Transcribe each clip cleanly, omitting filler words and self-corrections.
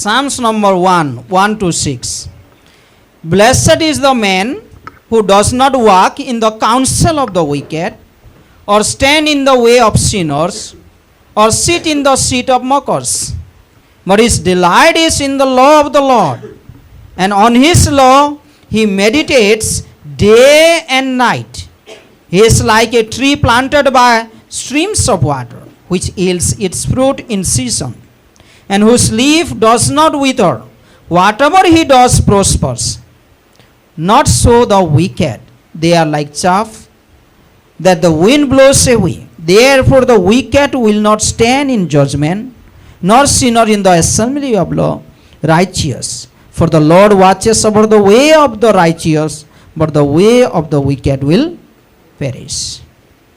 Psalms number 1:1-6. Blessed is the man who does not walk in the counsel of the wicked, or stand in the way of sinners, or sit in the seat of mockers. But his delight is in the law of the Lord, and on his law he meditates day and night. He is like a tree planted by streams of water, which yields its fruit in season, and whose leaf does not wither. Whatever he does prospers. Not so the wicked. They are like chaff that the wind blows away. Therefore the wicked will not stand in judgment, nor sinner in the assembly of the righteous. For the Lord watches over the way of the righteous, but the way of the wicked will perish.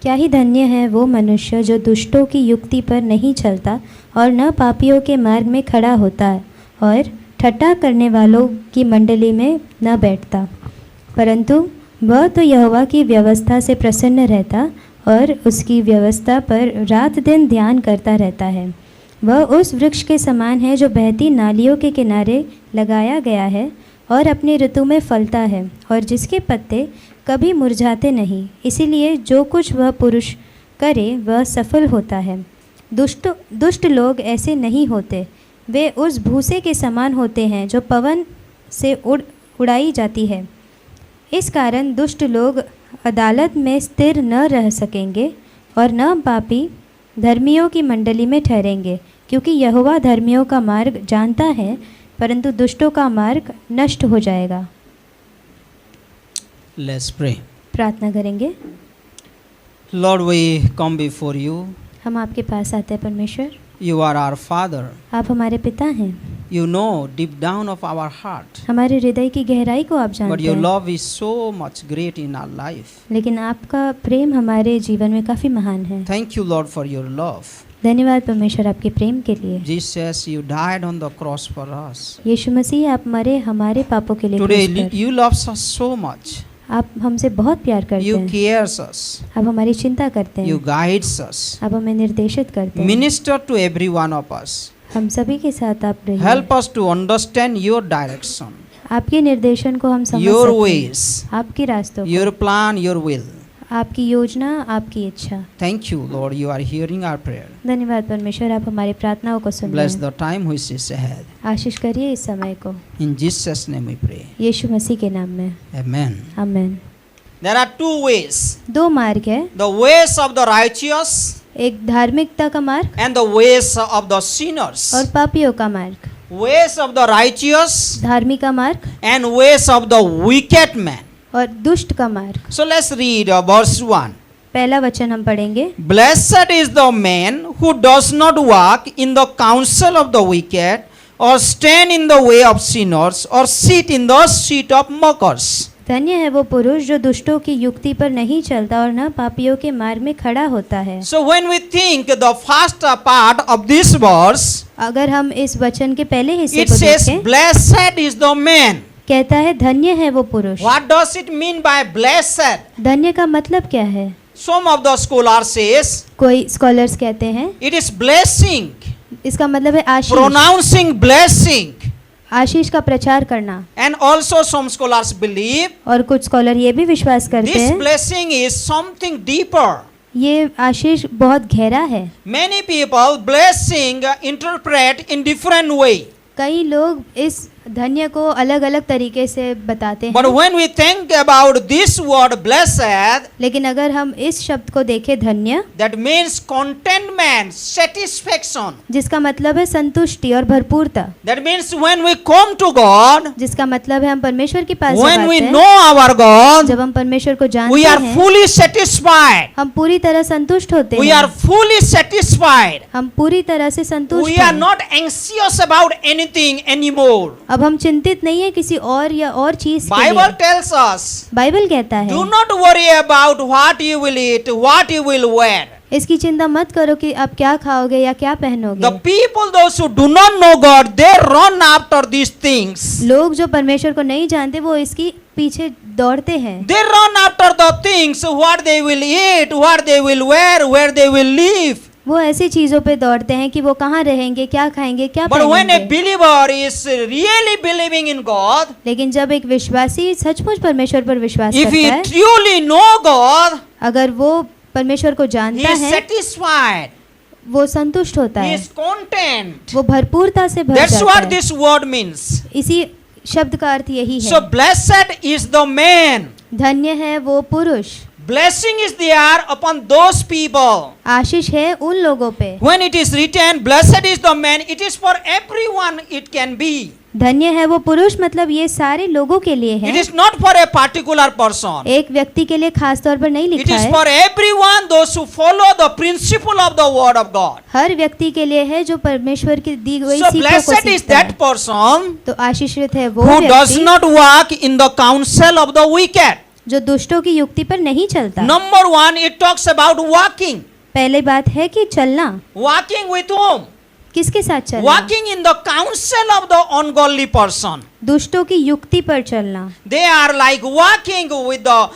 क्या ही धन्य है वो मनुष्य जो दुष्टों की युक्ति पर नहीं चलता और न पापियों के मार्ग में खड़ा होता है और ठट्ठा करने वालों की मंडली में न बैठता, परंतु वह तो यहोवा की व्यवस्था से प्रसन्न रहता और उसकी व्यवस्था पर रात दिन ध्यान करता रहता है। वह उस वृक्ष के समान है जो बहती नालियों के किनारे लगाया गया है और अपनी ऋतु में फलता है और जिसके पत्ते कभी मुरझाते नहीं। इसीलिए जो कुछ वह पुरुष करे वह सफल होता है। दुष्ट लोग ऐसे नहीं होते, वे उस भूसे के समान होते हैं जो पवन से उड़ाई जाती है। इस कारण दुष्ट लोग अदालत में स्थिर न रह सकेंगे और न पापी धर्मियों की मंडली में ठहरेंगे, क्योंकि यहोवा धर्मियों का मार्ग जानता है, परंतु दुष्टों का मार्ग नष्ट हो जाएगा। Let's pray. प्रार्थना करेंगे। Lord, we come before you. हम आपके पास आते हैं परमेश्वर। You are our Father. आप हमारे पिता हैं। You know deep down of our heart. हमारे हृदय की गहराई को आप But जानते your हैं, love is so much great in our life. लेकिन आपका प्रेम हमारे जीवन में काफ़ी महान है। Thank you, Lord, for your love. धन्यवाद परमेश्वर आपके प्रेम के लिए। Jesus, you died on the cross for us. यीशु मसीह आप मरे हमारे पापों के लिए Today, क्रूस पर। you love us so much. आप हमसे बहुत प्यार करते You हैं, cares us. आप हमारी चिंता करते You हैं, guides us. आप हमें निर्देशित करते हैं। Minister to every one of us. हम सभी के साथ आप रहिए। Help us to understand your direction, आपके निर्देशन को हम समझ your सकते हैं, ways, आपके रास्तों को, your plan, your will. आपकी योजना, आपकी इच्छा। Thank you, Lord, you are hearing our prayer. धन्यवाद परमेश्वर, आप हमारी प्रार्थनाओं को सुन रहे Bless हैं। the time which is ahead. आशीष करिए इस समय को, In Jesus' name we pray. यीशु मसीह के नाम में, Amen. आमीन। There are two ways. दो मार्ग है, The ways of the righteous एक धार्मिकता का मार्ग and the ways of the sinners. और पापियों का मार्ग। Ways of the righteous धार्मिक का मार्ग and ways of the wicked man. और दुष्ट का मार्ग। So let's read verse 1. पहला वचन हम पढ़ेंगे। Blessed is the man who does not walk in the counsel of the wicked, or stand in the way of sinners, or sit in the seat of mockers. धन्य है वो पुरुष जो दुष्टों की युक्ति पर नहीं चलता और न पापियों के मार्ग में खड़ा होता है। So when we think the first part of this verse, अगर हम इस वचन के पहले हिस्से it को says, देखें, blessed is the man. कहता है धन्य है वो पुरुष। What does it mean by blessed? धन्य का मतलब क्या है? Some of the scholars says, कोई स्कॉलर्स कहते हैं it is blessing, इसका मतलब है आशीष, pronouncing blessing. आशीष का प्रचार करना। And also some scholars believe और कुछ स्कॉलर ये भी विश्वास करते this हैं blessing is something deeper. ये आशीष बहुत गहरा है। Many people blessing interpret in different way. कई लोग इस धन्य को अलग अलग तरीके से बताते But हैं, when we think about this word blessed, लेकिन अगर हम इस शब्द को देखें धन्य, that means contentment, satisfaction. जिसका मतलब है संतुष्टि और भरपूरता, That means when we come to God, जिसका मतलब है हम परमेश्वर के पास जब when we आते हैं, know our God, जब हम परमेश्वर को we जानते are हैं, fully satisfied. हम पूरी तरह संतुष्ट होते We हैं। are fully satisfied. हम पूरी तरह से संतुष्ट We are हैं। not anxious about anything anymore. अब हम चिंतित नहीं है किसी और या और चीज के Bible लिए। tells us, बाइबल कहता है do not worry about what you will eat, what you will wear. इसकी चिंता मत करो कि आप क्या खाओगे या क्या पहनोगे। The people, those who do not know God, they run after these things. लोग जो परमेश्वर को नहीं जानते वो इसकी पीछे दौड़ते हैं। They run after the things, what they will eat, what they will wear, where they will live. वो ऐसी चीजों पे दौड़ते हैं कि वो कहाँ रहेंगे, क्या खाएंगे, क्या But when a पहनेंगे। believer is really believing in God, लेकिन जब एक विश्वासी सचमुच परमेश्वर पर विश्वास if he करता है, truly know God, अगर वो परमेश्वर को he जानता is है, satisfied, वो संतुष्ट होता he है, is content. वो भरपूरता से भर That's जाता what है। this word means. इसी शब्द का अर्थ यही So है। blessed is the man. धन्य है वो पुरुष, Blessing is there upon those people. आशीष है उन लोगों पे। When it is written, blessed is the man, it is for everyone it can be. धन्य है वो पुरुष मतलब ये सारे लोगों के लिए It है, is not for a particular person. एक व्यक्ति के लिए खास तौर पर नहीं It लिखा is है। for everyone, those who follow the principle of the word of God. हर व्यक्ति के लिए है जो परमेश्वर की दी गई So सीखों को blessed is सीखता है। that person तो आशीषित है वो who does व्यक्ति not walk in the counsel of the wicked. जो दुष्टों की युक्ति पर नहीं चलता। Number one, it talks about walking. पहले बात है कि चलना, Walking with whom? किसके साथ चलना? Walking in the counsel of the ungodly person. दुष्टों की युक्ति पर चलना। They are like walking with the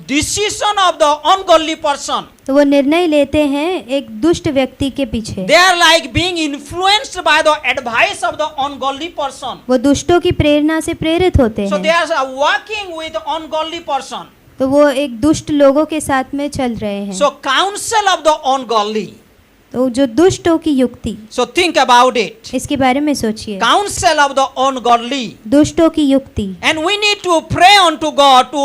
decision of the ungodly person. तो वो निर्णय लेते हैं एक दुष्ट व्यक्ति के पीछे। They are like being influenced by the advice of the ungodly person. वो दुष्टों की प्रेरणा से प्रेरित होते So they हैं। are walking with ungodly person. तो वो एक दुष्ट लोगों के साथ में चल रहे हैं। So counsel of the ungodly. तो जो दुष्टों की युक्ति, So think about it. इसके बारे में सोचिए। Counsel of the ungodly. दुष्टों की युक्ति। And we need to pray unto God to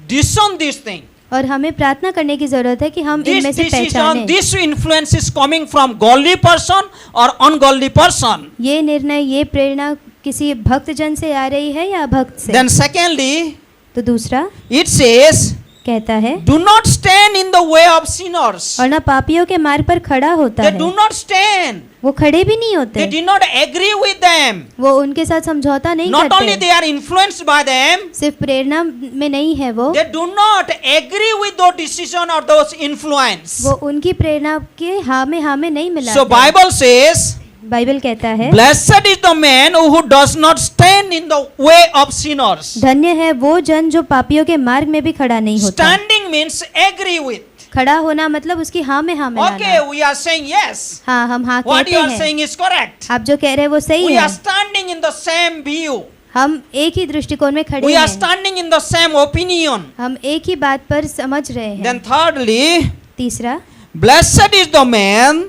discern this thing. और हमें प्रार्थना करने की जरूरत है कि हम This इनमें से decision, पहचानें this influence is coming from godly person or ungodly person. ये निर्णय, ये प्रेरणा किसी भक्त जन से आ रही है या अभक्त से। Then secondly, तो दूसरा it says, कहता है, do not stand in the way of sinners. और ना पापियों के मार्ग पर खड़ा होता They है। do not stand. वो खड़े भी नहीं They होते, did not agree with them. वो उनके साथ समझौता नहीं Not only करते। they are influenced by them, सिर्फ प्रेरणा में नहीं है वो they do not agree with those decision or those influence. वो उनकी प्रेरणा के हाँ में नहीं मिला। So Bible says, बाइबल कहता है, blessed is the man who does not stand in the way of sinners. धन्य है वो जन जो पापियों के मार्ग में भी खड़ा नहीं होता। Standing means agree with. खड़ा होना मतलब उसकी हाँ में हाँ Okay, मिलाना। we are saying yes. हाँ, हम हाँ What कहते you are हैं, saying is correct. आप जो कह रहे हैं वो सही We है। are standing in the same view. हम एक ही दृष्टिकोण में खड़े We are हैं, standing in the same opinion. हम एक ही बात पर समझ रहे हैं। Then thirdly, तीसरा, blessed is the man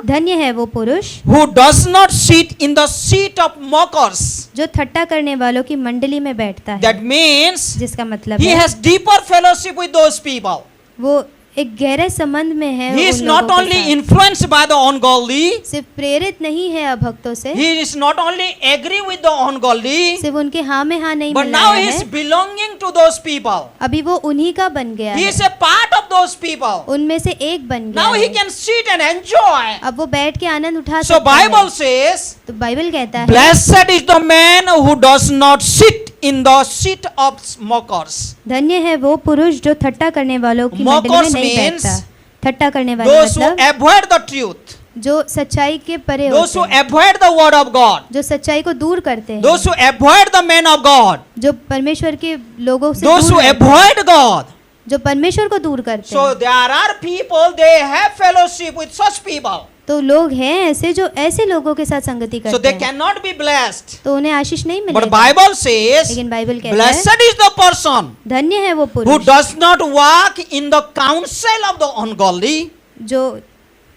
धन्य है वो पुरुष who does not sit in the seat of mockers. जो ठट्टा करने वालों की मंडली में बैठता है। That means जिसका मतलब he है has deeper fellowship with those people. वो एक गहरे संबंध में है He उन is not लोगों के only साथ। influenced by the ungodly, सिर्फ प्रेरित नहीं है अभक्तों से, he is not only agree with the ungodly, सिर्फ उनके हाँ में हाँ नहीं but मिला now he is है, belonging to those people. अभी वो उन्हीं का बन गया He है, is a part of those people. उनमें से एक बन गया Now he है। can sit and enjoy. अब वो बैठ के आनंद उठा So सकता है। Bible says, तो बाइबल कहता है, blessed is the man who does not sit in the seat of mockers. धन्य है वो पुरुष जो ठट्टा करने वालों की मंडली में Mockers नहीं means बैठता। ठट्टा करने वाले Those who मतलब avoid the truth. जो सच्चाई के परे Those who होते हैं, avoid the word of God. जो सच्चाई को दूर करते हैं, Those who avoid the man of God. जो परमेश्वर के लोगों से Those who दूर रहते हैं, avoid God. जो परमेश्वर को दूर करते So हैं। there are people, they have fellowship with such people. तो लोग हैं ऐसे जो ऐसे लोगों के साथ संगति So करते they हैं, cannot be blessed. तो उन्हें आशीष नहीं But मिलेगा। Bible says, लेकिन बाइबल कहता है, blessed is the person धन्य है वो who पुरुष does not walk in the counsel of the ungodly. जो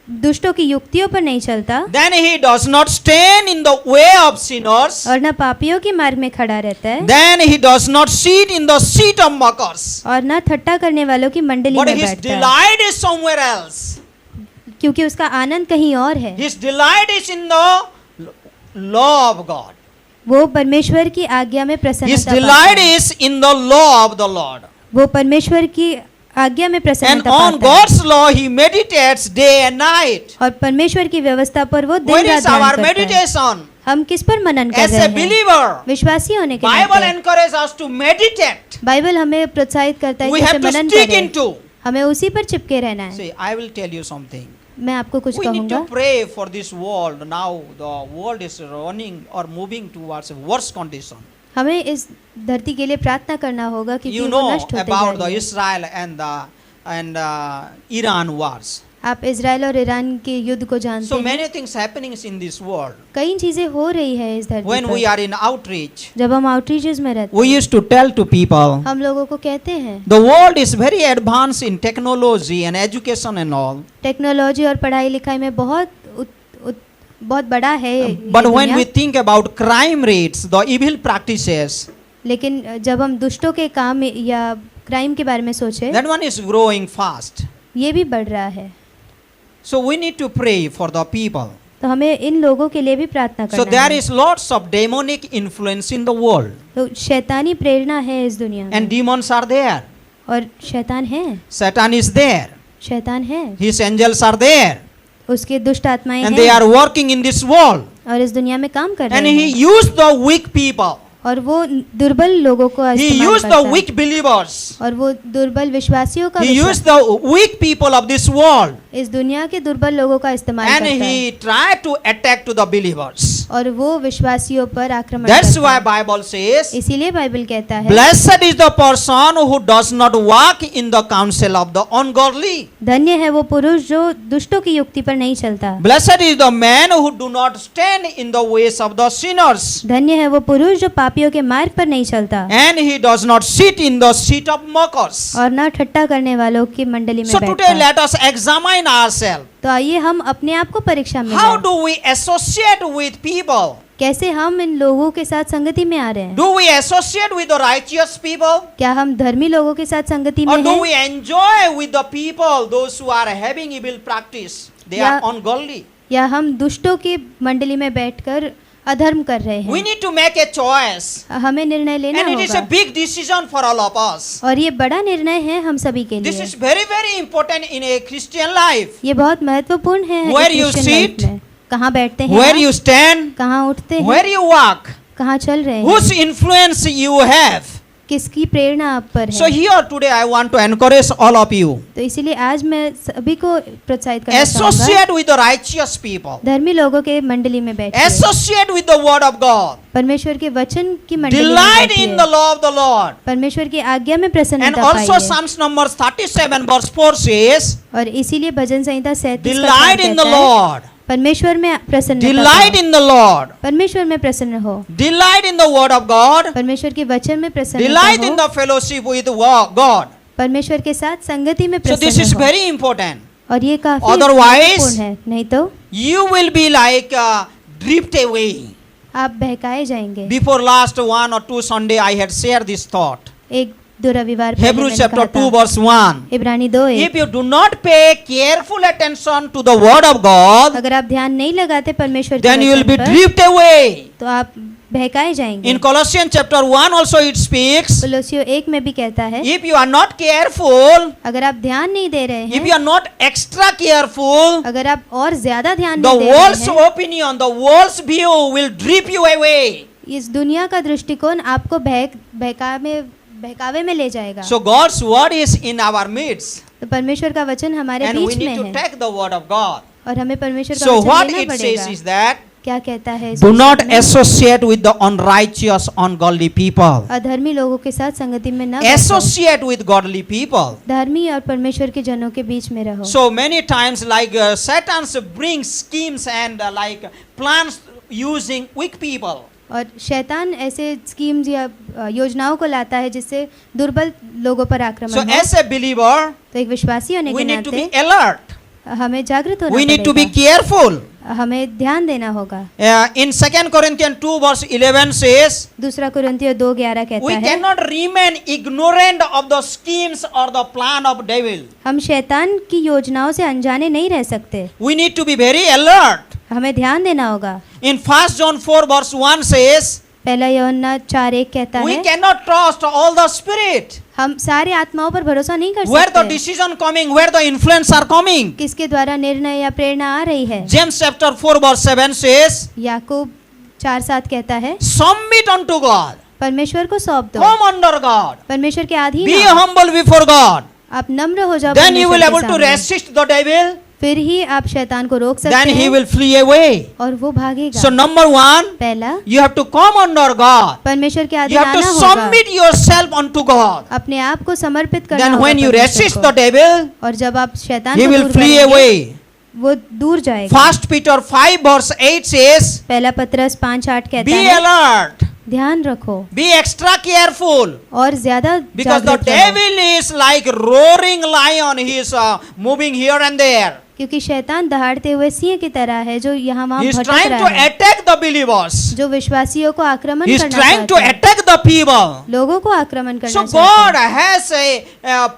दुष्टों की युक्तियों पर नहीं चलता Then he does not stand in the way of sinners. और न पापियों के मार्ग में खड़ा रहता है Then he does not sit in the seat of mockers. और न ठट्टा करने वालों की मंडली But में his बैठता है, delight is somewhere else. क्योंकि उसका आनंद कहीं और है। His delight is in the law of God. वो परमेश्वर की आज्ञा में His प्रसन्नता delight पाता है। is in the law of the Lord. वो परमेश्वर की आज्ञा में And प्रसन्नता on पाता है God's law he meditates day and night. और परमेश्वर की व्यवस्था पर वो दिन Where रात is ध्यान our करता है। meditation? हम किस पर मनन कर As रहे a हैं? believer, विश्वासी होने के Bible नाते encourages us to meditate. Bible हमें प्रोत्साहित करता है We कि have उसे to मनन stick करें, into. हमें उसी पर चिपके रहना है। See, I will tell you something. मैं आपको कुछ We need to कहूँगा, pray for this world. Now the world is running or moving towards a worse condition. हमें इस धरती के लिए प्रार्थना करना होगा क्योंकि You वो know नष्ट होते जा about the रही है। Israel and Iran wars. आप इजराइल और ईरान के युद्ध को जानते So हैं। many things happening in this world. कई चीजें हो रही है इस धरती When we पर। are in outreach, जब हम आउटरीचेस में रहते we हैं, used to tell to people, हम लोगों को कहते हैं the world is very advanced in technology and education and all. Technology और पढ़ाई लिखाई में बहुत बड़ा है ये But when दुनिया। we think about crime rates, the evil practices, लेकिन जब हम दुष्टों के काम या क्राइम के बारे में सोचे, that one is growing fast. ये भी बढ़ रहा है। So we need to pray for the people. तो हमें इन लोगों के लिए भी प्रार्थना So करना there है। is lots of demonic influence in the world, तो शैतानी प्रेरणा है इस दुनिया में, and demons are there. और शैतान है, Satan is there. शैतान है, His angels are there, उसके दुष्ट आत्माएं and they हैं are working in this world. और इस दुनिया में काम कर And रहे he हैं, used the weak people. और वो दुर्बल लोगों को He इस्तेमाल used करता the है, weak believers. और वो दुर्बल विश्वासियों का He विश्वास- used the weak people of this world, इस दुनिया के दुर्बल लोगों का इस्तेमाल and करता है, he tried to attack to the believers. और वो विश्वासियों पर आक्रमण That's करता why है। Bible says, इसीलिए बाइबल कहता है, blessed is the person who does not walk in the counsel of the ungodly. धन्य है वो पुरुष जो दुष्टों की युक्ति पर नहीं चलता। Blessed is the man who do not stand in the ways of the sinners, धन्य है वो पुरुष जो पापियों के मार्ग पर नहीं चलता, and he does not sit in the seat of mockers. और न ठट्टा करने वालों की मंडली में So बैठता today है। let us examine ourselves. तो आइए हम अपने आप को परीक्षा में How लें। do we associate with people? कैसे हम इन लोगों के साथ संगति में आ रहे हैं? Do we associate with the righteous people? क्या हम धर्मी लोगों के साथ संगति में Or do हैं? we enjoy with the people, those who are having evil practice? They are Yeah. ungodly. या हम दुष्टों की मंडली में बैठकर अधर्म कर रहे We हैं? need to make a choice. हमें निर्णय लेना And it is a होगा, big decision for all of us. और ये बड़ा निर्णय है हम सभी के This लिए। is very, very important in a Christian life. ये बहुत महत्वपूर्ण है एक Where you Christian life sit, में। कहाँ बैठते हैं Where आप? you stand, कहाँ उठते हैं? where you walk, कहाँ चल रहे हैं? whose influence you have. किसकी प्रेरणा आप पर So है? here today I want to encourage all of you. तो इसीलिए आज मैं सभी को प्रोत्साहित करना चाहूंगा, Associate with the righteous people. धर्मी लोगों के मंडली में बैठिए, Associate with the word of God. परमेश्वर के वचन की मंडली में Delight बैठिए, in the law of the Lord. परमेश्वर की आज्ञा में And प्रसन्नता also पाइए। Psalms number 37 verse 4 says, और इसीलिए भजन संहिता 37 delight in the Lord. परमेश्वर में प्रसन्न Delight in the Lord. परमेश्वर में प्रसन्न हो, Delight in the word of God. परमेश्वर के वचन में प्रसन्न Delight in हो, the fellowship with God. परमेश्वर के साथ संगति में So this is प्रसन्न हो। very important. और ये काफी Otherwise- महत्वपूर्ण है, नहीं तो You will be like drift away. आप बहकाए जाएंगे। Before last 1 or 2 Sunday I had shared this thought. एक दो रविवार पहले Hebrews मैंने chapter कहा 2 था, verse 1. इब्रानी 2:1, If you do not pay careful attention to the word of God, अगर आप ध्यान नहीं लगाते परमेश्वर के then you will वचन be पर, drift away. तो आप बहकाए जाएंगे। In Colossians chapter 1 also it speaks, कोलोसियों 1 में भी कहता है, if you are not careful, अगर आप ध्यान नहीं दे रहे if हैं, you are not extra careful, अगर आप और ज्यादा ध्यान the नहीं दे रहे world's हैं, opinion, the world's view will drift you away. इस दुनिया का दृष्टिकोण आपको बहकावे में ले जाएगा। So God's word is in our midst, तो परमेश्वर का वचन हमारे and we बीच need में to है, take the word of God. और हमें परमेश्वर का So वचन what लेना it says पड़ेगा। is that क्या कहता है इस do वचन not में? associate with the unrighteous, ungodly people. अधर्मी लोगों के साथ संगति में न बैठो, Associate with godly people. धर्मी और परमेश्वर के जनों के बीच में रहो। So many times like Satan brings schemes and plans using weak people. और शैतान ऐसे स्कीम्स या योजनाओं को लाता है जिससे दुर्बल लोगों पर So आक्रमण हो। as a believer, तो एक विश्वासी होने we के need to be नाते alert. हमें जागृत होना We need to be पड़ेगा, careful. हमें ध्यान देना होगा। In 2 Corinthians 2 verse 11 says, दूसरा कुरिन्थियों 2:11 कहता we है, cannot remain ignorant of the schemes or the plan of devil. हम शैतान की योजनाओं से अनजाने नहीं रह सकते, We need to be very alert. हमें ध्यान देना होगा। In 1 John 4 verse 1 says, पहला यूहन्ना 4:1 कहता we है, cannot trust all the spirit. हम सारे आत्माओं पर भरोसा नहीं कर Where the सकते, decision coming, where the influence are coming. किसके द्वारा निर्णय या प्रेरणा आ रही है। James chapter 4 verse 7 says, याकूब 4:7 कहता है, submit unto God. परमेश्वर को सौंप दो, Come under God. परमेश्वर के अधीन Be आओ, humble before God. आप नम्र हो जाओ Then you will परमेश्वर able के to सामने, resist the devil. फिर ही आप शैतान को रोक सकते then he हैं will flee away. और वो भागेगा। So number one, पहला, you have to come under God. परमेश्वर के You अधीन have to आना होगा, submit yourself unto God. अपने आप को समर्पित करना Then होगा when you परमेश्वर resist को। the devil, और जब आप शैतान he को will दूर flee करेंगे, away. वो दूर जाएगा। 1 Peter 5 verse 8 says, पहला पत्रस 5:8 कहता be है, alert, ध्यान रखो be extra careful. और ज्यादा Because the जागृत रहो, devil is like roaring lion. He is moving here and there. क्योंकि शैतान दहाड़ते हुए सिंह की तरह है जो यहाँ वहाँ He is भटक trying रहा to है, attack the believers. जो विश्वासियों को आक्रमण He is करना trying to चाहता है, attack the people. लोगों को आक्रमण करना So चाहता God है। has a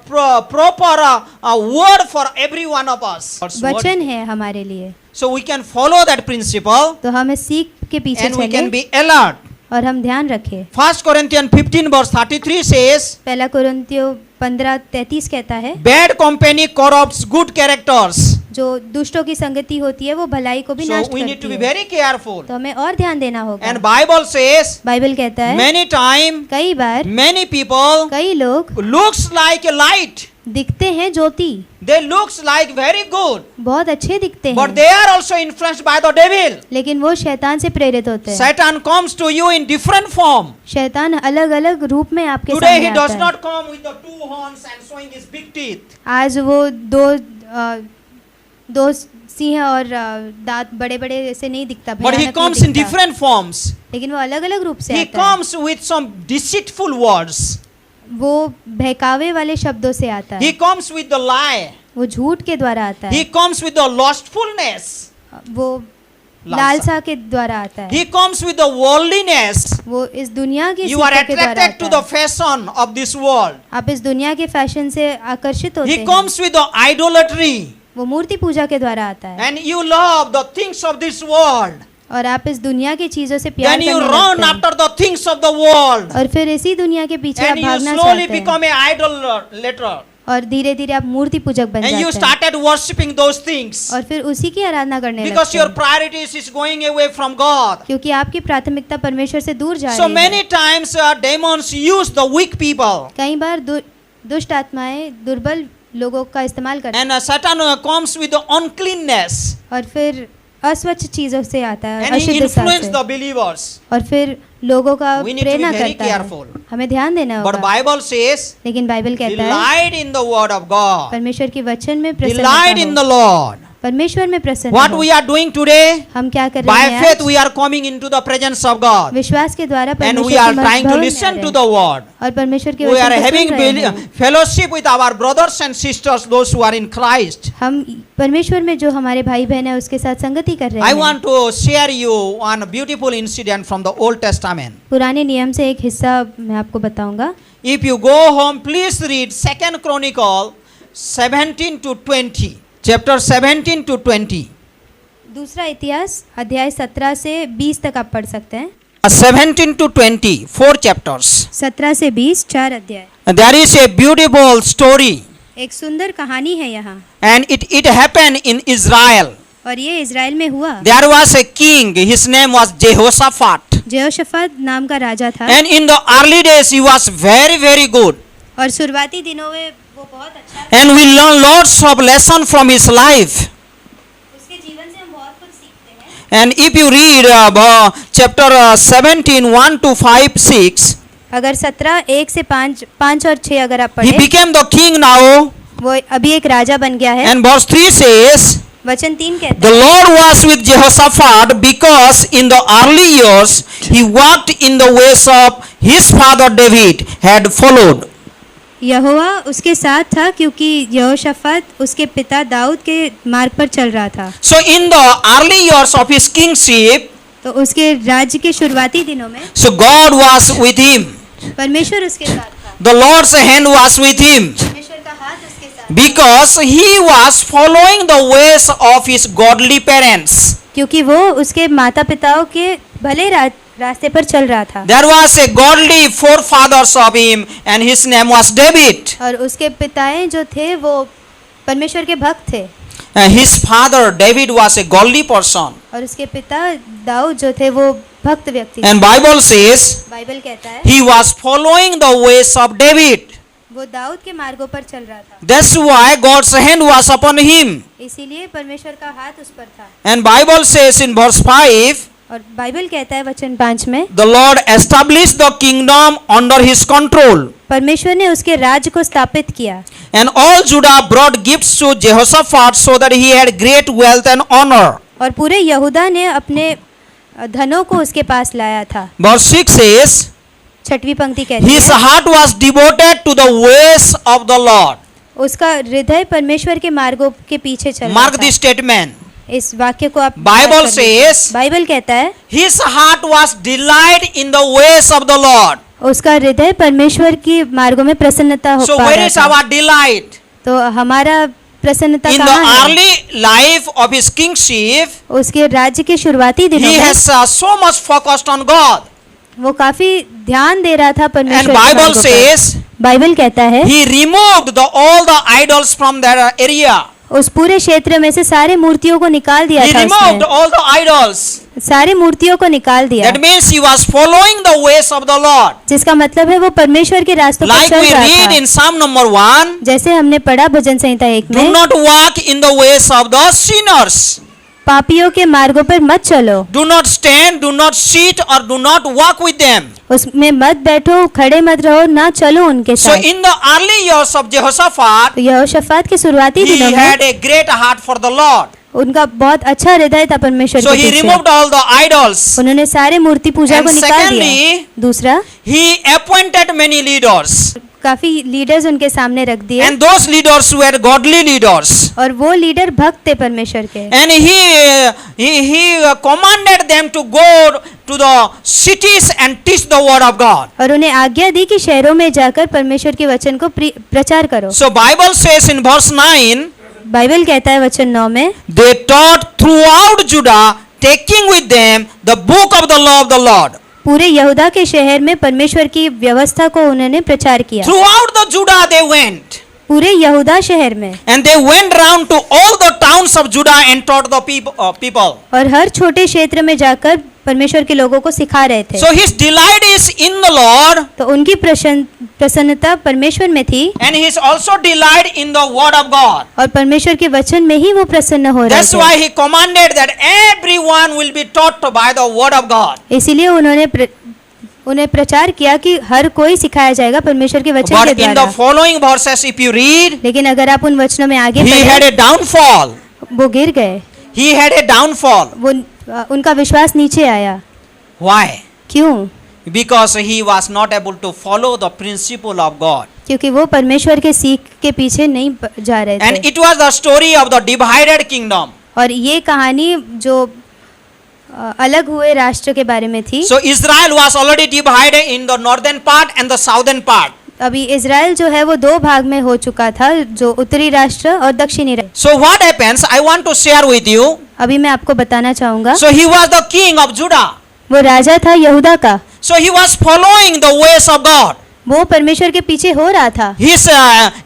proper word for every one of us. वचन है हमारे लिए, So we can follow that principle तो हम इस सीख के पीछे and we can चलें be alert. और हम ध्यान रखें। 1 Corinthians 15 verse 33 says, पहला कुरिन्थियों 15:33 कहता है, bad company corrupts good characters. जो दुष्टों की संगति होती है वो भलाई को भी So नष्ट we need to करती be है, very careful. तो हमें और ध्यान देना होगा। And Bible says, बाइबल कहता है, many time, कई बार many people कई लोग looks like a light. दिखते हैं ज्योति, They looks like very good, बहुत अच्छे दिखते but हैं, they are also influenced by the devil. लेकिन वो शैतान से प्रेरित होते हैं। Satan comes to you in different form. शैतान अलग अलग रूप में आपके Today सामने he does आता है। not come with the two horns and showing his big teeth. आज वो दो सिंह और दांत बड़े बड़े ऐसे नहीं दिखता, But he भयानक नहीं comes in दिखता, different forms. लेकिन वो अलग अलग रूप से He आता है। comes with some deceitful words. वो बहकावे वाले शब्दों से आता He है, comes with the lie. वो झूठ के द्वारा आता He है, comes with the lustfulness. वो लालसा के द्वारा आता है, He comes with the worldliness. वो इस दुनिया की You are सीखों के द्वारा attracted to आता the है। fashion of this world. आप इस दुनिया के फैशन से आकर्षित होते He हैं, comes with the idolatry. वो मूर्ति पूजा के द्वारा आता है, And you love the things of this world. और आप इस दुनिया की चीजों से प्यार Then you करने run लगते हैं, after the things of the world. और फिर इसी दुनिया के पीछे आप And you भागना slowly चाहते हैं, become an idolater. और धीरे धीरे आप मूर्ति पूजक बन And you जाते हैं, started worshipping those things. और फिर उसी की आराधना करने Because लगते your हैं, priorities is going away from God. क्योंकि आपकी प्राथमिकता परमेश्वर से दूर जा So रही many है। times demons use the weak people. कई बार दुष्ट आत्माएं दुर्बल लोगों का इस्तेमाल करती हैं, And Satan comes with the uncleanness. और फिर अस्वच्छ चीजों से आता है, And he अशुद्ध साथ influences से, the believers. और फिर लोगों का We need to be Prerna very करता है। careful. हमें ध्यान देना But होगा, Bible says, लेकिन बाइबल कहता है delight in the word of God. परमेश्वर के वचन में Delight प्रसन्नता in हो, the Lord. परमेश्वर में प्रसन्न What हो। we are doing today, हम क्या कर रहे by हैं faith आज? we are coming into the presence of God. विश्वास के द्वारा And परमेश्वर we के are मध्य trying to भवन में listen आ रहे to हैं, the word. और परमेश्वर के We वचन are को having सुन रहे हैं। fellowship with our brothers and sisters, those who are in Christ. हम परमेश्वर में जो हमारे भाई बहन है उसके साथ संगति कर रहे I हैं। want to share you one beautiful incident from the Old Testament. पुराने नियम से एक हिस्सा मैं आपको बताऊंगा। If you go home, please read 2 Chronicle 17 to 20. Chapter 17 to 20. दूसरा इतिहास अध्याय 17 से 20 तक आप पढ़ सकते हैं। 17 to 20, 4 chapters. 17 से 20 4 अध्याय। There is a beautiful story, एक सुंदर कहानी है यहाँ, and it happened in Israel. और ये इज़राइल में हुआ। There was a king, his name was Jehoshaphat. जेहोशाफात नाम का राजा था, And in the early days, he was very, very good. और शुरुआती दिनों में वो बहुत अच्छा था। And we learn lots of lessons from his life. उसके जीवन से हम बहुत कुछ सीखते हैं। And if you read chapter 17, 1 to 5, 6, अगर 17 1 से 5 और 6 अगर आप he पढ़े, became the king now. वो अभी एक राजा बन गया है। And verse 3 says, वचन 3 कहता the है, Lord was with Jehoshaphat because in the early years he walked in the ways of his father David had followed. यहोवा उसके साथ था क्योंकि यहोशाफात उसके पिता दाऊद के मार्ग पर चल रहा था। So in the early years of his kingship, तो उसके राज्य के शुरुआती दिनों में so God was with him. परमेश्वर उसके साथ था, The Lord's hand was with him परमेश्वर का हाथ उसके साथ, because he was following the ways of his godly parents. क्योंकि वो उसके माता पिताओं के भले रास्ते पर चल रहा था। There was a godly forefathers of him and his name was David. और उसके पिताएं जो थे वो परमेश्वर के भक्त थे, His father David was a godly person. और उसके पिता दाऊद जो थे वो भक्त व्यक्ति थे। And Bible says बाइबल कहता है he was following the ways of David. वो दाऊद के मार्गों पर चल रहा था, That's why God's hand was upon him. इसीलिए परमेश्वर का हाथ उस पर था। And Bible says in verse 5, और बाइबल कहता है वचन 5 में, the Lord established the kingdom under his control. परमेश्वर ने उसके राज्य को स्थापित किया। And all Judah brought gifts to Jehoshaphat so that he had great wealth and honor. और पूरे यहूदा ने अपने धनों को उसके पास लाया था। Verse 6 says, 6वीं पंक्ति कहती his है, heart was devoted to the ways of the Lord. उसका हृदय परमेश्वर के मार्गों के पीछे चल रहा Mark था। the statement. इस वाक्य को आप Bible याद कर लीजिए। says, बाइबल कहता है his heart was delight in the ways of the Lord. उसका हृदय परमेश्वर की मार्गों में प्रसन्नता हो So पा where रहा is था। our delight? तो हमारा प्रसन्नता In the कहाँ है? early life of his kingship, उसके राज्य के शुरुआती दिनों he में has so much focused on God. वो काफी ध्यान दे रहा था And परमेश्वर के Bible मार्गों पर। says, बाइबल कहता है he removed all the idols from that area. उस पूरे क्षेत्र में से सारे मूर्तियों को निकाल दिया He था removed उसने। all the idols. सारी मूर्तियों को निकाल दिया, That means he was following the ways of the Lord. जिसका मतलब है वो परमेश्वर के रास्तों पर Like चल we रहा read था। in Psalm number 1, जैसे हमने पढ़ा भजन संहिता 1 do में, not walk in the ways of the sinners. पापियों के मार्गों पर मत चलो, Do not stand, do not sit, or do not walk with them. उसमें मत बैठो, खड़े मत रहो, ना चलो उनके So साथ। in the early years of Jehoshaphat, तो यहोशाफात के शुरुआती he दिनों had में a great heart for the Lord. उनका बहुत अच्छा हृदय था परमेश्वर So के he पीछे। removed all the idols. उन्होंने सारे मूर्ति पूजा And को निकाल दिया। secondly, दूसरा, He appointed many leaders. काफी लीडर्स उनके सामने रख दिए, And those leaders were godly leaders. और वो लीडर भक्त थे परमेश्वर के। And he commanded them to go to the cities and teach the word of God. और उन्हें आज्ञा दी कि शहरों में जाकर परमेश्वर के वचन को प्रचार करो। So Bible says in verse 9, Bible कहता है वचन 9 में, they taught throughout Judah, taking with them the book of the law of the Lord. पूरे यहूदा के शहर में परमेश्वर की व्यवस्था को उन्होंने प्रचार किया। Throughout the Judah they went. पूरे यहूदा शहर में, And they went round to all the towns of Judah and taught the people. और हर छोटे क्षेत्र में जाकर परमेश्वर के लोगों को सिखा रहे थे। So his delight is in the Lord. तो उनकी प्रसन्नता परमेश्वर में थी, And he is also delight in the word of God. और परमेश्वर के वचन में ही वो प्रसन्न हो रहे That's थे। why he commanded that everyone will be taught by the word of God. इसीलिए उन्हें प्रचार किया कि हर कोई सिखाया जाएगा परमेश्वर के वचन के But in the द्वारा। following verses, if you read, लेकिन अगर आप उन वचनों में आगे he had पढ़ें, a downfall. वो गिर गए, He had a downfall. वो उनका विश्वास नीचे आया। Why? क्यों? Because he was not able to follow the principle of God. क्योंकि वो परमेश्वर के सीख के पीछे नहीं जा रहे And थे। it was the story of the divided kingdom. और ये कहानी जो अलग हुए राष्ट्र के बारे में थी। So Israel was already divided in the northern part and the southern part. अभी इज़राइल जो है वो दो भाग में हो चुका था, जो उत्तरी राष्ट्र और दक्षिणी राष्ट्र। So what happens? I want to share with you. अभी मैं आपको बताना चाहूंगा, So he was the king of Judah. वो राजा था यहूदा का, So he was following the ways of God. वो परमेश्वर के पीछे हो रहा था। His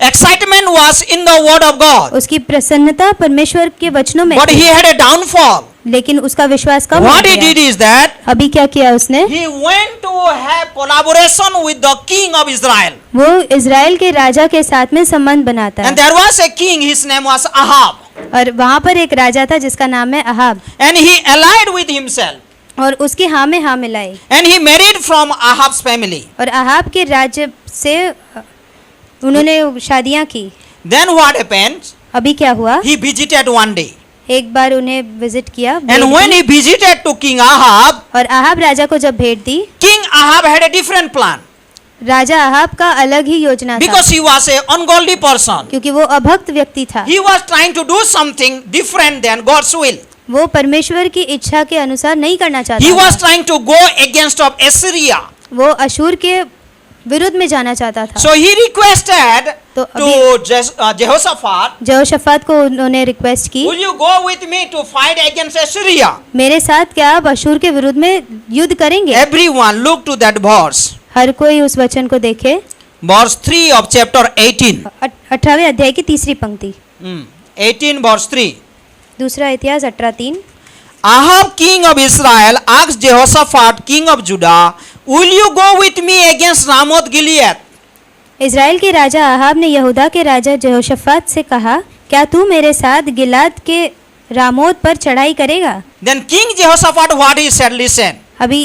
excitement was in the word of God. उसकी प्रसन्नता परमेश्वर के वचनों में But थी, he had a downfall. लेकिन उसका विश्वास कम हो What he गया। did is that अभी क्या किया उसने? he went to have collaboration with the king of Israel. वो इज़राइल के राजा के साथ में संबंध बनाता है, And there was a king, his name was Ahab. और वहाँ पर एक राजा था जिसका नाम है Ahab, And he allied with himself. और उसकी हाँ में हाँ मिलाई, And he married from Ahab's family. और अहाब के राज्य से उन्होंने शादियाँ की। Then what happened? अभी क्या हुआ? He visited one day. एक बार उन्हें विजिट किया, भेंट And when the, he visited to King Ahab, और अहाब राजा को जब भेंट दी, King Ahab had a different plan. Raja Ahab का अलग ही योजना था, Because he was a ungodly person. क्योंकि वो अभक्त व्यक्ति था। He was trying to do something different than God's will. वो परमेश्वर की इच्छा के अनुसार नहीं करना He चाहता was था। trying to go against of Assyria. वो अशूर के विरुद्ध में जाना चाहता था। So he requested तो to Jehoshaphat, यहोशाफात को उन्होंने रिक्वेस्ट की, will you go with me to fight against Assyria? मेरे साथ क्या आप अशूर के विरुद्ध में युद्ध करेंगे? Everyone look to that verse. हर कोई उस वचन को देखे, Verse 3 of chapter 18. 18वें अध्याय की तीसरी पंक्ति, 18 verse 3. दूसरा इतिहास 18:3। Ahab king of Israel asked Jehoshaphat king of Judah, will you go with me against Ramoth Gilead? Israel के राजा आहाब ने यहूदा के राजा यहोशाफात से कहा, क्या तू मेरे साथ गिलाद के रामोत पर चढ़ाई करेगा? Then King Jehoshaphat, what he said, listen. अभी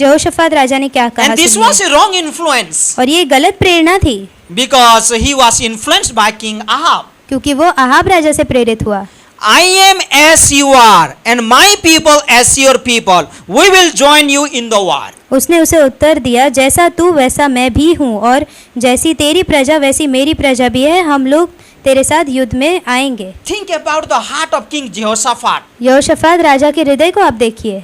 यहोशाफात राजा ने क्या कहा And this सुनिए। was a wrong influence और ये गलत प्रेरणा थी, because he was influenced by King Ahab. क्योंकि वो आहाब राजा से प्रेरित हुआ। I am as you are, and my people as your people. We will join you in the war. उसने उसे उत्तर दिया, जैसा तू वैसा मैं भी हूँ, और जैसी तेरी प्रजा वैसी मेरी प्रजा भी है, हम लोग तेरे साथ युद्ध में आएंगे। Think about the heart of King Jehoshaphat. यहोशाफात राजा के हृदय को आप देखिए।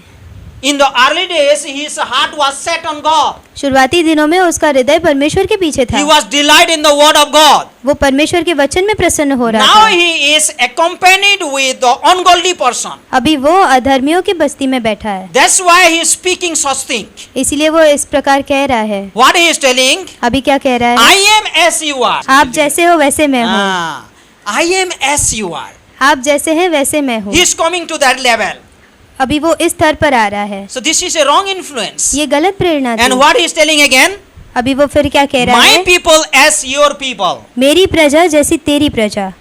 In the early days, his heart was set on God. शुरुआती दिनों में उसका हृदय परमेश्वर के पीछे था। He was delight in the word of God. वो परमेश्वर के वचन में प्रसन्न हो रहा Now था। he is accompanied with the ungodly person. अभी वो अधर्मियों की बस्ती में बैठा है, That's why he is speaking such thing. इसीलिए वो इस प्रकार कह रहा है। What he is telling? अभी क्या कह रहा है? I am as you are. आप जैसे हो वैसे मैं हूँ। I am as you are. आप जैसे हैं वैसे मैं हूँ। He is coming to that level. अभी वो इस स्तर पर आ रहा है। So this is a wrong influence. ये गलत प्रेरणा And थी। what he is telling again? अभी वो फिर क्या कह रहा My है? people as your people. मेरी प्रजा जैसी तेरी प्रजा।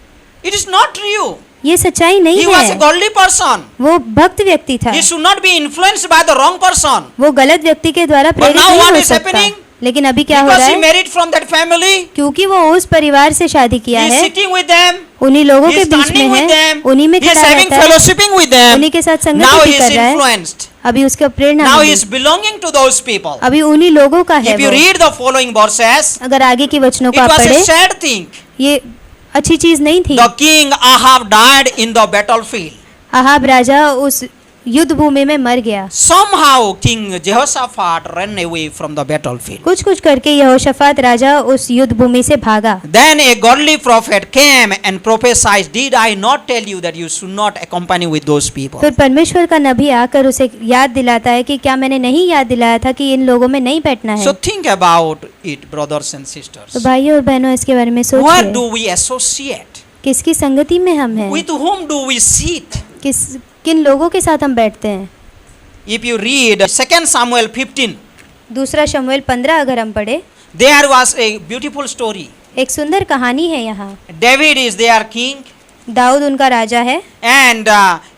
It is not true. ये सच्चाई नहीं He was a है। godly person. वो भक्त व्यक्ति था। He should not be influenced by the wrong person. वो गलत व्यक्ति के द्वारा प्रेरित now नहीं what हो is सकता। happening? लेकिन अभी क्या हो Because रहा he है? married from that family. क्योंकि वो उस परिवार से शादी किया He is है, sitting with them. उन्हीं लोगों He के is बीच standing में with है, them. उन्हीं में He is खड़ा having रहता है, fellowshipping with them. उन्हीं के साथ संगति Now भी he कर is रहा है। influenced. अभी उसका प्रेरणा Now he milli. is belonging to those people. अभी उन्हीं लोगों का है If you वो। read the following verses, अगर आगे की वचनों it को आप was a पढ़े, sad thing. ये अच्छी चीज नहीं थी। The king Ahab died in the battlefield. Ahab राजा उस युद्ध भूमि में मर गया। Somehow King Jehoshaphat ran away from the battlefield. कुछ कुछ करके यहोशाफात राजा उस युद्ध भूमि से भागा। Then a godly prophet came and prophesied, did I not tell you that you should not accompany with those people? फिर परमेश्वर का नबी आकर उसे याद दिलाता है कि क्या मैंने नहीं याद दिलाया था कि इन लोगों में नहीं बैठना है। So think about it, brothers and sisters. तो भाइयों और बहनों, इसके बारे में Where सोचिए, do we associate? किसकी संगति में हम हैं, With whom do we sit? किन लोगों के साथ हम बैठते हैं। If you read 2 Samuel 15, दूसरा शमूएल 15 अगर हम पढ़े, there was a beautiful story. एक सुंदर कहानी है यहाँ। David is their king Dawood उनका राजा है, and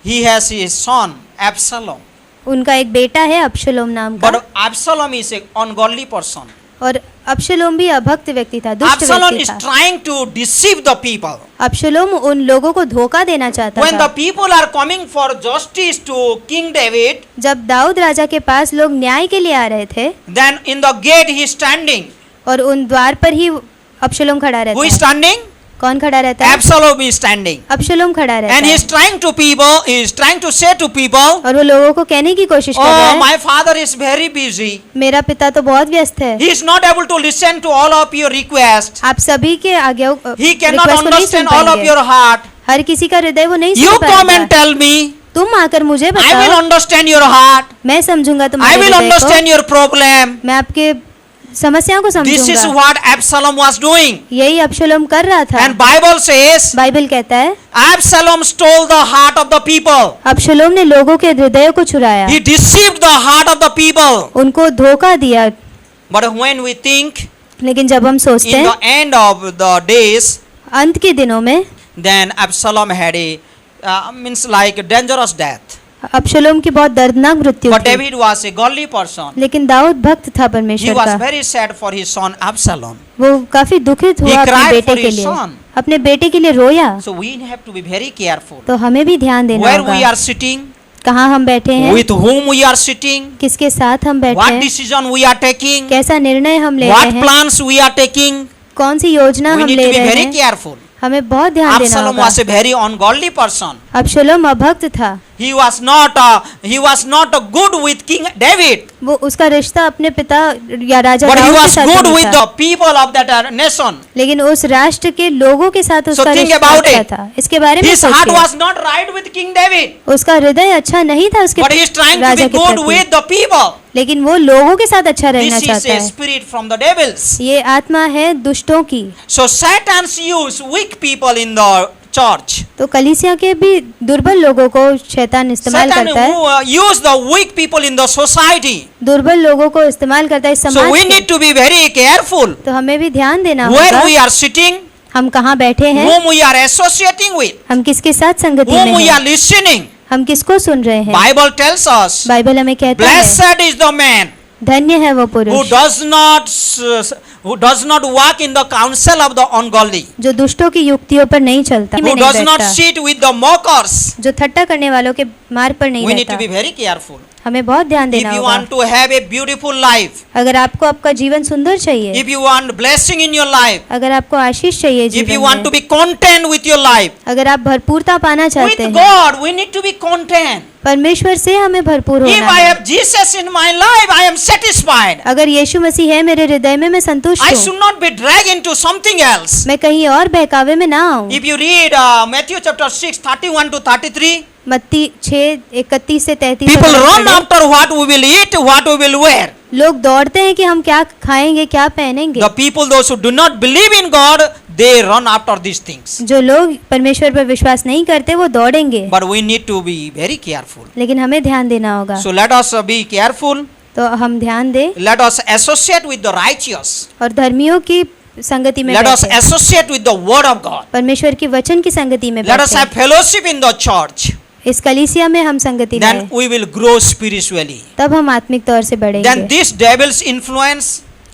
he has his son Absalom. उनका एक बेटा है अबशलोम नाम का, But Absalom is an ungodly person. और अबशलोम भी अभक्त व्यक्ति था, दुष्ट Absalom व्यक्ति is था। trying to deceive the people. Absalom उन लोगों को धोखा देना चाहता When the था। people are coming for justice to King David, जब दाऊद राजा के पास लोग न्याय के लिए आ रहे थे, then in the gate he is standing. और उन द्वार पर ही अबशलोम खड़ा Who रहता is है। standing? कौन खड़ा रहता है? Absalom is standing. अबशलोम खड़ा रहता And he है, is trying to people, he is trying to say to people, और वो लोगों को कहने की कोशिश कर रहा oh, है, my father is very busy. मेरा पिता तो बहुत व्यस्त है, He is not able to listen to all of your requests. आप सभी के आगे He cannot रिक्वेस्ट को नहीं सुन understand all of पाएंगे। your heart. हर किसी का हृदय वो नहीं You सुन come पाएगा। and tell me. तुम आकर मुझे I will बताओ, understand your heart. मैं समझूंगा I तुम्हारे will हृदय understand your problem. को, मैं आपके समस्याओं को This is समझूंगा। what Absalom was doing. यही अबशलोम कर रहा था। And Bible says, बाइबल कहता है Absalom stole the heart of the people. Absalom ने लोगों के हृदय को चुराया, He deceived the heart of the people. उनको धोखा दिया। But when we think लेकिन जब हम सोचते in हैं the end of the days, अंत के दिनों में, then Absalom had a means like a dangerous death. Absalom की बहुत दर्दनाक मृत्यु But थी। David was a godly person. लेकिन दाऊद भक्त था He परमेश्वर was का। very sad for his son Absalom. वो काफी दुखित He हुआ अपने cried बेटे for के his लिए, son. अपने बेटे के लिए रोया। So we have to be very careful. तो हमें भी ध्यान देना Where we होगा are sitting, कहाँ हम बैठे हैं, with whom we are sitting, किसके साथ हम बैठे what हैं, decision we are taking, कैसा निर्णय हम ले रहे what हैं, plans we are taking. कौन सी योजना We हम need ले to be रहे very हैं, careful. हमें बहुत ध्यान देना Absalom होगा। was a very ungodly person. Absalom अभक्त था, He was not good with King David, वो उसका रिश्ता अपने पिता या राजा but he दाऊद के was साथ good नहीं with था। the people of that nation. लेकिन उस राष्ट्र के लोगों के साथ उसका think रिश्ता about अच्छा it. था। इसके बारे में His heart सोचिए, was not right with King David, उसका हृदय अच्छा नहीं था उसके but he is trying to Raja be के good प्रति, with the people. लेकिन वो लोगों के साथ अच्छा रहना This is चाहता a है। spirit from the devils. ये आत्मा है दुष्टों की। So Satan's use weak people in the church. तो कलीसिया के भी दुर्बल लोगों को शैतान इस्तेमाल Satan करता है, use the weak people in the society. दुर्बल लोगों को इस्तेमाल करता है So समाज we में। need to be very careful तो हमें भी ध्यान देना where होगा we are sitting, हम कहाँ बैठे हैं, whom we are associating with, हम किसके साथ संगति whom में we हैं, are listening. हम किसको सुन रहे हैं। Bible tells us, बाइबल हमें कहता है blessed is the man धन्य है वो who पुरुष does not walk in the counsel of the ungodly, जो दुष्टों की युक्तियों पर नहीं चलता, who में नहीं does not बैठता, sit with the mockers. जो ठट्टा करने वालों के मार्ग पर नहीं We need to रहता। be very careful. हमें बहुत ध्यान If देना you होगा। want to have a beautiful life, अगर आपको आपका जीवन सुंदर चाहिए, if you want blessing in your life, अगर आपको आशीष चाहिए if you जीवन want to में, be content with your life, अगर आप भरपूरता पाना चाहते with हैं, God we need to be content. परमेश्वर से हमें भरपूर If होना I है। have Jesus in my life, I am satisfied. अगर यीशु मसीह है मेरे हृदय में, मैं संतुष्ट I हूँ। should not be dragged into something else. मैं कहीं और बहकावे में ना आऊँ। If you read Matthew chapter 6, 31 to 33, मत्ती 6:31 से 33 people तक run पढ़ें। after what we will eat, what we will wear. लोग दौड़ते हैं कि हम क्या खाएंगे, क्या पहनेंगे। The people, those who do not believe in God, they run after these things. जो लोग परमेश्वर पर विश्वास नहीं करते वो दौड़ेंगे, But we need to be very careful. लेकिन हमें ध्यान देना होगा। So let us be careful. तो हम ध्यान दें Let us associate with the righteous. और धर्मियों की संगति में Let us बैठें। associate with the word of God. परमेश्वर की वचन की संगति में Let us have बैठें। fellowship in the church. इस कलीसिया में हम संगति Then लाएं, we will grow spiritually. तब हम आत्मिक तौर से Then बढ़ेंगे। this devil's influence,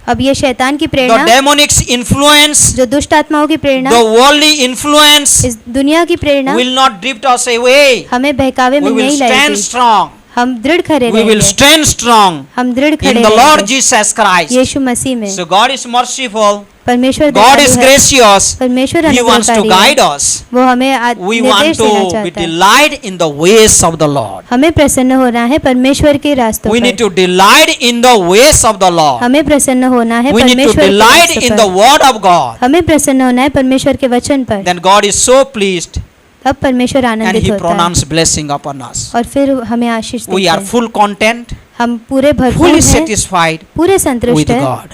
अब ये शैतान की the प्रेरणा, demonic's influence, जो दुष्ट आत्माओं की प्रेरणा, the worldly influence इस दुनिया की प्रेरणा will not drift us away. हमें बहकावे में We will नहीं stand लाएगी। strong. हम दृढ़ खड़े We will रहेंगे, stand strong हम दृढ़ खड़े in the Lord रहेंगे Jesus Christ. यीशु मसीह में। So God is merciful. परमेश्वर God दयालु is है, gracious. परमेश्वर He wants to अनुग्रहकारी guide है, us. वो हमें We want निर्देश देना to be चाहता है। delight in the ways of the Lord. हमें प्रसन्न होना है परमेश्वर के रास्तों We need पर। to delight in the ways of the Lord. हमें प्रसन्न होना है We need to परमेश्वर के delight रास्तों in the पर। word of God. हमें प्रसन्न होना है परमेश्वर के वचन पर। Then God is so pleased तब परमेश्वर and आनंदित He होता है pronounced blessing upon us. और फिर हमें आशीष We देता are है। full content, हम पूरे भरपूर fully हैं, satisfied पूरे with संतुष्ट हैं God.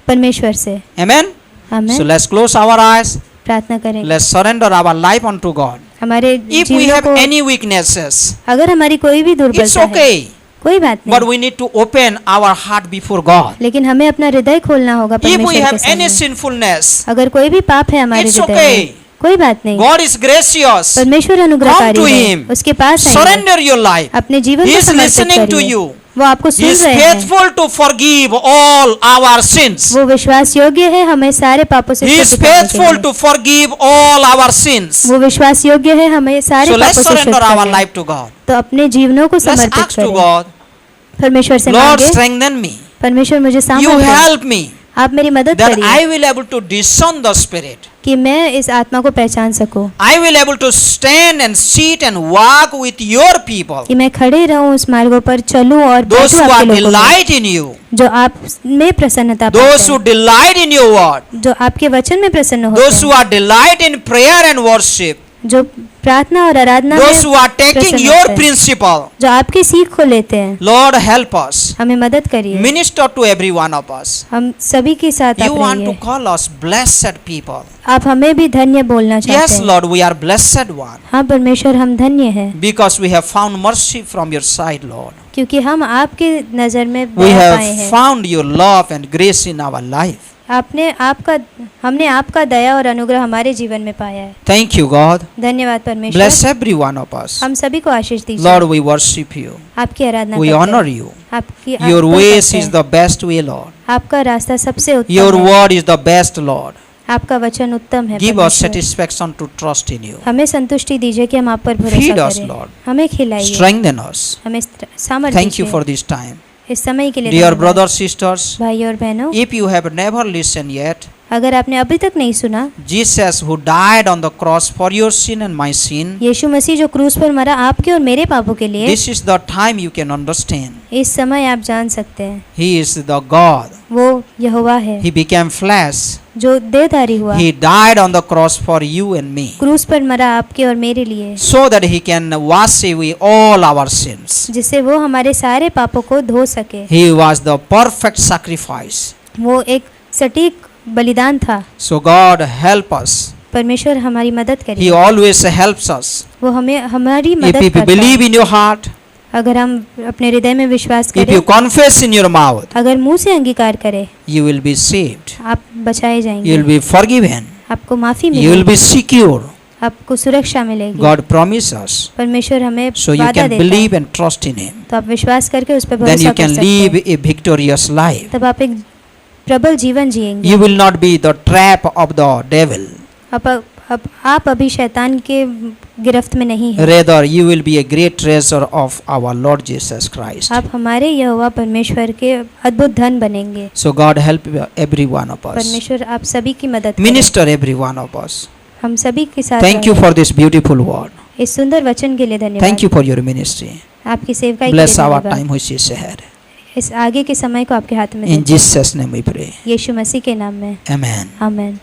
परमेश्वर से। Amen. हमें So let's close our eyes. प्रार्थना करें। Let's surrender our life unto God. हमारे If we जीवनों have को, any weaknesses, अगर हमारी कोई भी it's दुर्बलता है, okay. कोई बात But नहीं, we need to open our heart before God. लेकिन हमें अपना हृदय खोलना होगा If we परमेश्वर के have any सामने। sinfulness, अगर कोई भी पाप है हमारे it's हृदय okay. में, कोई बात नहीं, God is gracious. परमेश्वर Come अनुग्रहकारी to है, Him. उसके पास आइए, Surrender your life. अपने जीवन He को is समर्पित listening to करिए। you. वो आपको He सुन is रहे हैं, faithful to forgive all our sins. वो विश्वास योग्य है हमें सारे पापों से He is शुद्ध करने के faithful लिए। to forgive all our sins. वो विश्वास योग्य है हमें सारे So let's पापों से शुद्ध surrender our करने। life to God. तो अपने जीवनों को Let's समर्पित ask to करें, God, परमेश्वर से Lord, मांगे, strengthen me. परमेश्वर मुझे You सामर्थ्य दे, help me आप मेरी मदद that करिए I will able to discern the Spirit. कि मैं इस आत्मा को पहचान सकूं, I will able to stand and sit and walk with your people. कि मैं खड़े रहूं उस मार्गों पर चलूं और Those बैठूं who आपके are लोगों में, delight in you. जो आप में प्रसन्नता पाते Those who हैं, delight in your word. जो आपके वचन में प्रसन्न होते Those who हैं, are delight in prayer and worship. जो प्रार्थना और आराधना Those में who are taking प्रसन्न your होते हैं, principle. जो आपकी सीख को लेते हैं, Lord, help us. हमें मदद करिए। Minister to every one of us. हम सभी के साथ You आप want to रहिए। call us blessed people. आप हमें भी धन्य बोलना चाहते Yes, हैं। Lord, we are blessed one. हाँ परमेश्वर, हम धन्य हैं Because we have found mercy from your side, Lord. क्योंकि हम आपके नजर में We दया पाए have हैं। found your love and grace in our life. हमने आपका दया और अनुग्रह हमारे जीवन में पाया है। Thank you, God. धन्यवाद परमेश्वर। Bless every one of us. हम सभी को आशीष दीजिए। Lord, we worship you. आपकी आराधना We करते honor हैं। you. आपकी Your आदर ways करते is हैं। the best way, Lord. आपका रास्ता सबसे उत्तम Your है। word is the best, Lord. आपका वचन उत्तम है Give us परमेश्वर। satisfaction to trust in you. हमें संतुष्टि दीजिए कि हम आप पर Feed भरोसा us, करें। Lord. हमें खिलाइए, Strengthen us. हमें सामर्थ्य Thank you दीजिए। for this time. इस समय के लिए Dear धन्यवाद। brothers, sisters, भाई और बहनों, if you have never listened yet, अगर आपने अभी तक नहीं सुना, Jesus who died on the cross for your sin and my sin, यीशु मसीह जो क्रूस पर मरा आपके और मेरे पापों के लिए, this is the time you can understand. इस समय आप जान सकते हैं He is the God. वो यहोवा है He became flesh. जो देहधारी हुआ, He died on the cross for you and me, क्रूस पर मरा आपके और मेरे लिए, so that he can wash away all our sins. जिससे वो हमारे सारे पापों को धो सके। He was the perfect sacrifice. वो एक सटीक बलिदान था। So God help us. परमेश्वर हमारी मदद He करें। always helps us. वो हमें हमारी If मदद you करता है। believe in your heart, अगर हम अपने हृदय में विश्वास if you करें, confess in your mouth, अगर मुंह से अंगीकार करें, you will be saved. आप बचाए You जाएंगे, will be forgiven. आपको माफी You will मिलेगी, be secure. आपको सुरक्षा मिलेगी। God promises us. परमेश्वर हमें So you वादा can देता है, believe and trust in Him. तो आप विश्वास करके उस पर Then भरोसा you कर can सकते live हैं, a victorious life. तब आप एक प्रबल जीवन जिएंगे। You will not be the trap of the devil. अब आप अभी शैतान के गिरफ्त में नहीं हैं। Rather, you will be a great treasure of our Lord Jesus Christ. आप हमारे यहोवा परमेश्वर के अद्भुत धन बनेंगे। So God help every one of us. परमेश्वर आप सभी की मदद करें। Minister every one of us. हम सभी के साथ Thank you रहें। for this beautiful word. इस सुंदर वचन के लिए धन्यवाद। Thank you for your ministry. आपकी सेवकाई के लिए Bless our धन्यवाद। time which is ahead. इस आगे के समय को आपके हाथ में In देते हैं। Jesus' name we pray. यीशु मसीह के नाम में Amen. आमीन।